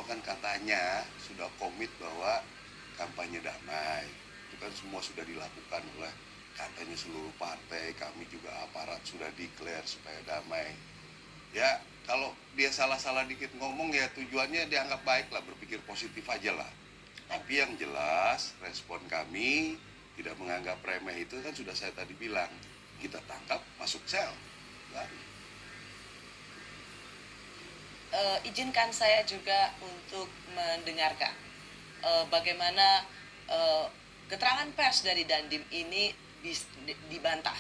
kan katanya sudah komit bahwa kampanye damai. Itu kan semua sudah dilakukan oleh katanya seluruh partai, kami juga aparat sudah declare supaya damai. Ya, kalau dia salah-salah dikit ngomong ya tujuannya dianggap baik lah, berpikir positif aja lah. Tapi yang jelas respon kami tidak menganggap remeh itu kan sudah saya tadi bilang. Kita tangkap, masuk sel. Lari. Izinkan saya juga untuk mendengarkan bagaimana keterangan pers dari Dandim ini dibantah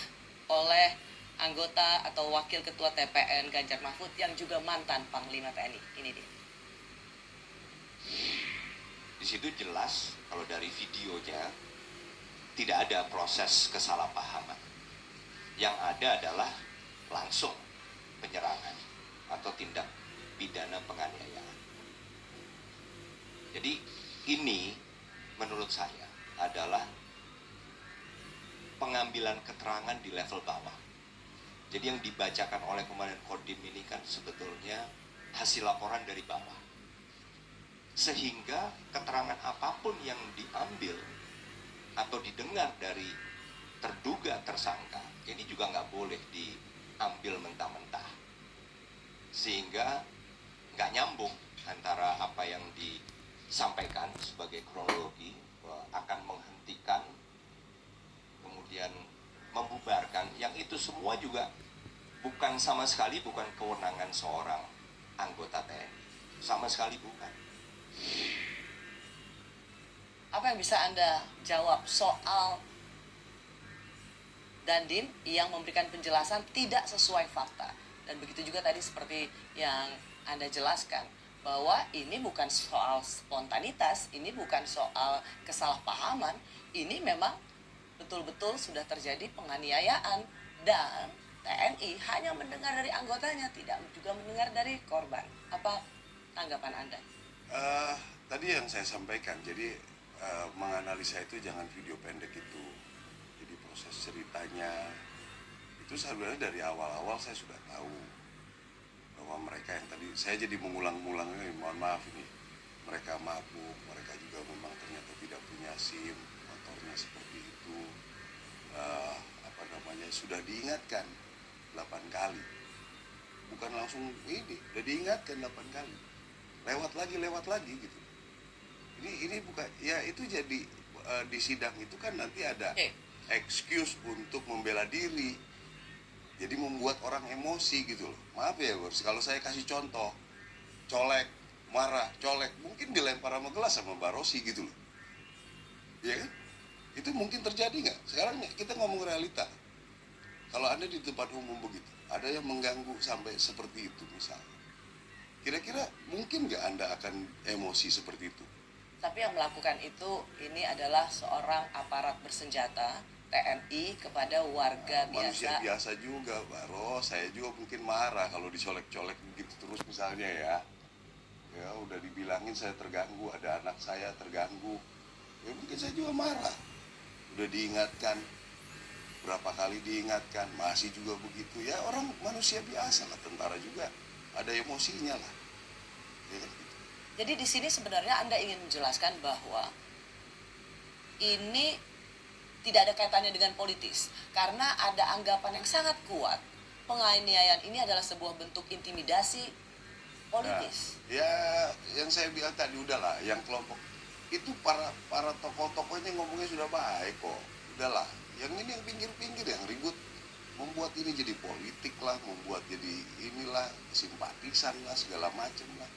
oleh anggota atau wakil ketua TPN Ganjar Mahfud yang juga mantan Panglima TNI. Ini dia. Di situ jelas kalau dari videonya tidak ada proses kesalahpahaman. Yang ada adalah langsung penyerangan atau tindak pidana penganiayaan. Jadi ini menurut saya adalah pengambilan keterangan di level bawah. Jadi yang dibacakan oleh Komandan Kodim ini kan sebetulnya hasil laporan dari bawah. Sehingga keterangan apapun yang diambil atau didengar dari terduga tersangka ini juga nggak boleh diambil mentah-mentah. Sehingga nggak nyambung antara apa yang disampaikan sebagai kronologi akan menghentikan kemudian membubarkan, yang itu semua juga bukan sama sekali bukan kewenangan seorang anggota TNI, sama sekali bukan. Apa yang bisa Anda jawab soal Dandim yang memberikan penjelasan tidak sesuai fakta? Dan begitu juga tadi seperti yang Anda jelaskan, bahwa ini bukan soal spontanitas, ini bukan soal kesalahpahaman, ini memang betul-betul sudah terjadi penganiayaan dan TNI hanya mendengar dari anggotanya, tidak juga mendengar dari korban. Apa tanggapan Anda? Tadi yang saya sampaikan, jadi menganalisa itu jangan video pendek itu. Jadi proses ceritanya itu sebenarnya dari awal-awal saya sudah tahu bahwa mereka yang tadi saya jadi mengulang-ulang ini, mohon maaf ini, mereka mabuk, mereka juga memang ternyata tidak punya SIM, motornya seperti itu. Sudah diingatkan 8 kali, bukan langsung ini, udah diingatkan 8 kali, lewat lagi gitu. Ini bukan ya, itu jadi di sidang itu kan nanti ada excuse untuk membela diri, jadi membuat orang emosi gitu loh. Maaf ya bos, kalau saya kasih contoh, colek, marah, colek, mungkin dilempar sama gelas sama Mbak Rosi gitu loh, ya kan? Itu mungkin terjadi nggak? Sekarang kita ngomong realita. Kalau Anda di tempat umum begitu, ada yang mengganggu sampai seperti itu misalnya, kira-kira mungkin nggak Anda akan emosi seperti itu? Tapi yang melakukan itu ini adalah seorang aparat bersenjata TNI kepada warga Manusia biasa. biasa juga, Baro. Saya juga mungkin marah kalau dicolek-colek begitu terus misalnya ya. Ya udah dibilangin saya terganggu, ada anak saya terganggu. Ya mungkin saya juga marah. Udah diingatkan, berapa kali diingatkan, masih juga begitu. Ya orang manusia biasa lah, tentara juga ada emosinya lah. Ya, gitu. Jadi di sini sebenarnya Anda ingin menjelaskan bahwa ini tidak ada kaitannya dengan politis, karena ada anggapan yang sangat kuat penganiayaan ini adalah sebuah bentuk intimidasi politis. Nah, ya yang saya bilang tadi udahlah, yang kelompok itu para tokoh-tokoh ini ngomongnya sudah baik kok, udahlah. Yang ini yang pinggir-pinggir yang ribut, membuat ini jadi politik lah, membuat jadi inilah simpatisan lah, segala macam lah.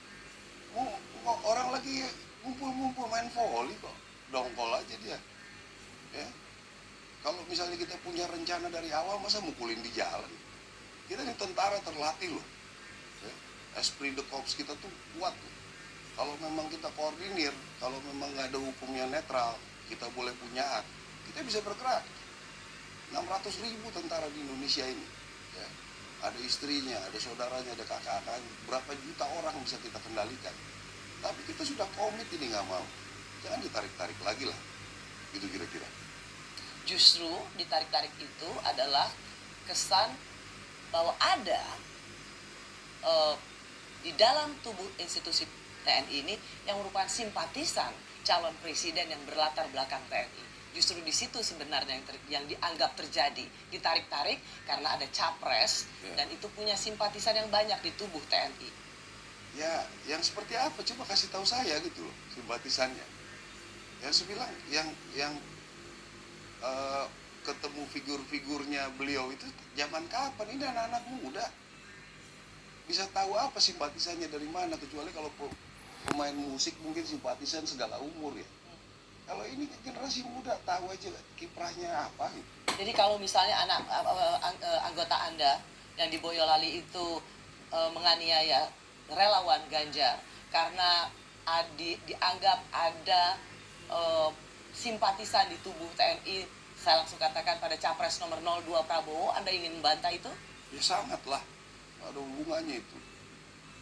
Orang lagi ngumpul-ngumpul main voli kok, dongkol aja dia. Ya, kalau misalnya kita punya rencana dari awal, masa mukulin di jalan? Kita ini tentara terlatih loh. Ya, esprit de corps kita tuh kuat loh. Kalau memang kita koordinir, kalau memang nggak ada hukumnya netral, kita boleh punya hak, kita bisa bergerak. 600.000 tentara di Indonesia ini, ya. Ada istrinya, ada saudaranya, ada kakak-kakaknya, berapa juta orang bisa kita kendalikan. Tapi kita sudah komit ini, nggak mau. Jangan ditarik-tarik lagi lah, gitu kira-kira. Justru ditarik-tarik itu adalah kesan bahwa ada di dalam tubuh institusi TNI ini yang merupakan simpatisan calon presiden yang berlatar belakang TNI. Justru di situ sebenarnya yang dianggap terjadi, ditarik-tarik karena ada capres dan itu punya simpatisan yang banyak di tubuh TNI. Ya, yang seperti apa? Coba kasih tahu saya gitu loh, simpatisannya. Yang saya bilang, yang ketemu figur-figurnya beliau itu zaman kapan? Ini anak-anak muda. Bisa tahu apa simpatisannya dari mana, kecuali kalau pemain musik mungkin simpatisan segala umur ya. Kalau ini generasi muda tahu aja kiprahnya apa gitu. Jadi kalau misalnya anggota Anda yang di Boyolali itu menganiaya relawan Ganjar karena dianggap ada simpatisan di tubuh TNI, saya langsung katakan pada capres nomor 02 Prabowo, Anda ingin membantah itu? Ya sangat lah, ada hubungannya itu.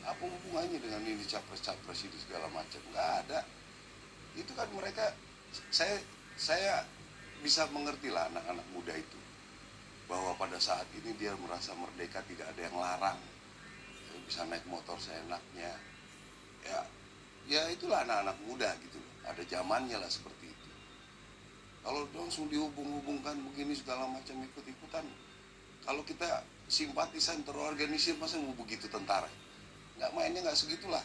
Apa hubungannya dengan ini capres-capres itu segala macam? Nggak ada. Itu kan mereka, saya bisa mengerti lah anak-anak muda itu, bahwa pada saat ini dia merasa merdeka, tidak ada yang larang, dia bisa naik motor seenaknya. Ya itulah anak-anak muda gitu. Ada zamannya lah seperti itu. Kalau langsung dihubung-hubungkan begini segala macam ikut-ikutan, kalau kita simpatisan terorganisir masa mau begitu tentara? Nggak, mainnya nggak segitulah.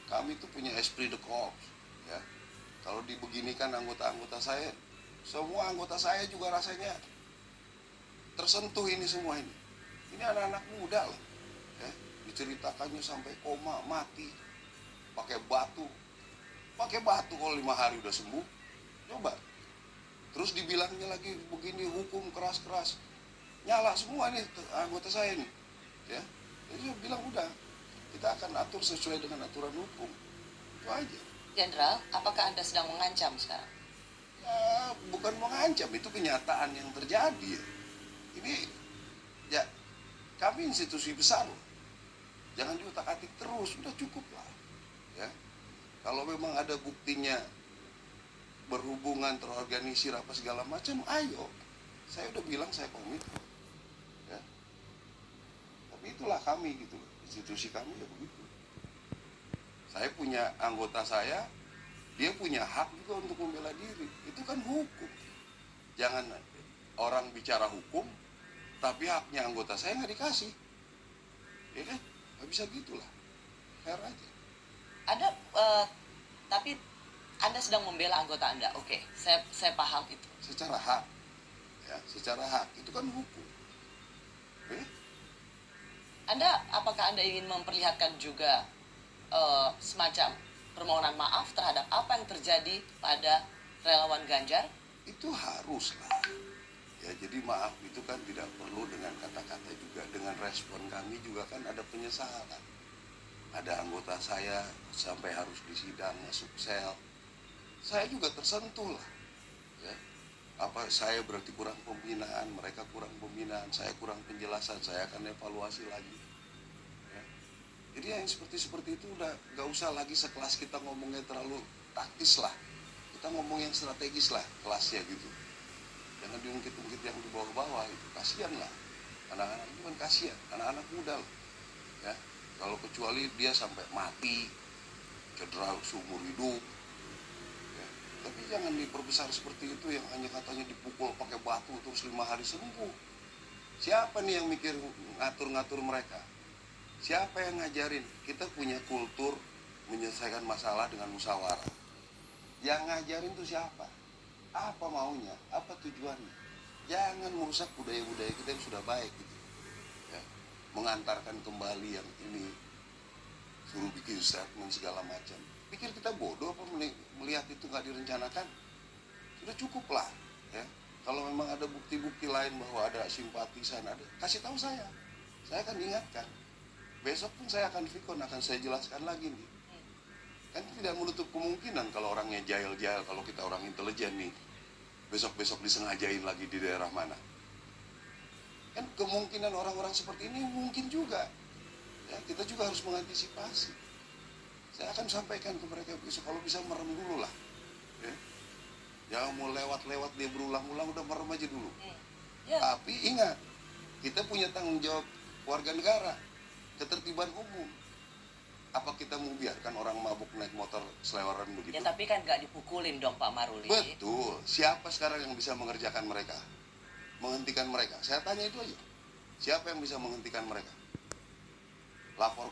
Kami itu punya esprit de corps. Ya. Kalau dibeginikan anggota-anggota saya, semua anggota saya juga rasanya tersentuh ini semua ini. Ini anak-anak muda loh. Diceritakannya sampai koma, mati, pakai batu kalau 5 hari udah sembuh. Coba. Terus dibilangnya lagi begini, hukum keras-keras, nyala semua nih anggota saya nih. Ya, jadi saya bilang udah, kita akan atur sesuai dengan aturan hukum. Itu aja. Jenderal, apakah Anda sedang mengancam sekarang? Ya, bukan mengancam, itu kenyataan yang terjadi. Ini, ya, kami institusi besar loh. Jangan diutak-atik terus, udah cukup lah. Ya, kalau memang ada buktinya berhubungan terorganisir apa segala macam, ayo. Saya udah bilang saya komit. Ya. Tapi itulah kami gitu, institusi kami ya begitu. Saya punya anggota saya, dia punya hak juga untuk membela diri. Itu kan hukum. Jangan orang bicara hukum, tapi haknya anggota saya nggak dikasih. Ya kan? Nggak bisa gitulah. Fair aja. Ada, tapi Anda sedang membela anggota Anda. Oke, saya paham itu. Secara hak. Ya, secara hak. Itu kan hukum. Apakah Anda ingin memperlihatkan juga semacam permohonan maaf terhadap apa yang terjadi pada relawan Ganjar? Itu harus lah. Ya, jadi maaf itu kan tidak perlu dengan kata-kata juga. Dengan respon kami juga kan ada penyesalan. Ada anggota saya sampai harus disidang, masuk sel. Saya juga tersentuh lah. Ya. Apa saya berarti kurang pembinaan, mereka kurang pembinaan, saya kurang penjelasan, saya akan evaluasi lagi. Ya. Jadi yang seperti itu udah gak usah lagi sekelas kita ngomongnya terlalu taktis lah. Kita ngomong yang strategis lah kelasnya gitu. Jangan diungkit-ungkit yang di bawah-bawah itu. Kasihan lah. Anak-anak itu kan kasihan, anak-anak muda loh. Ya. Kalau kecuali dia sampai mati, cedera seumur hidup. Ya. Tapi jangan diperbesar seperti itu yang hanya katanya dipukul pakai batu terus 5 hari sembuh. Siapa nih yang mikir ngatur-ngatur mereka? Siapa yang ngajarin? Kita punya kultur menyelesaikan masalah dengan musyawarah. Yang ngajarin tuh siapa? Apa maunya? Apa tujuannya? Jangan merusak budaya-budaya kita yang sudah baik gitu. Ya. Mengantarkan kembali yang ini, suruh bikin statement segala macam. Pikir kita bodoh apa melihat itu nggak direncanakan? Sudah cukup lah. Ya. Kalau memang ada bukti-bukti lain bahwa ada simpatisan, ada, kasih tahu saya. Saya akan ingatkan. Besok pun saya akan vikon, akan saya jelaskan lagi nih. Kan tidak menutup kemungkinan kalau orangnya jahil-jahil, kalau kita orang intelijen nih, besok-besok disengajain lagi di daerah mana. Kan kemungkinan orang-orang seperti ini mungkin juga. Ya, kita juga harus mengantisipasi. Saya akan sampaikan ke mereka besok, kalau bisa merem dulu lah. Ya. Jangan mau lewat-lewat dia berulang-ulang, udah merem aja dulu. Ya. Tapi ingat, kita punya tanggung jawab warga negara, ketertiban umum. Apa kita mau biarkan orang mabuk naik motor selewaran begitu? Ya tapi kan nggak dipukulin dong Pak Maruli. Betul. Siapa sekarang yang bisa mengerjakan mereka? Menghentikan mereka? Saya tanya itu aja. Siapa yang bisa menghentikan mereka? Lapor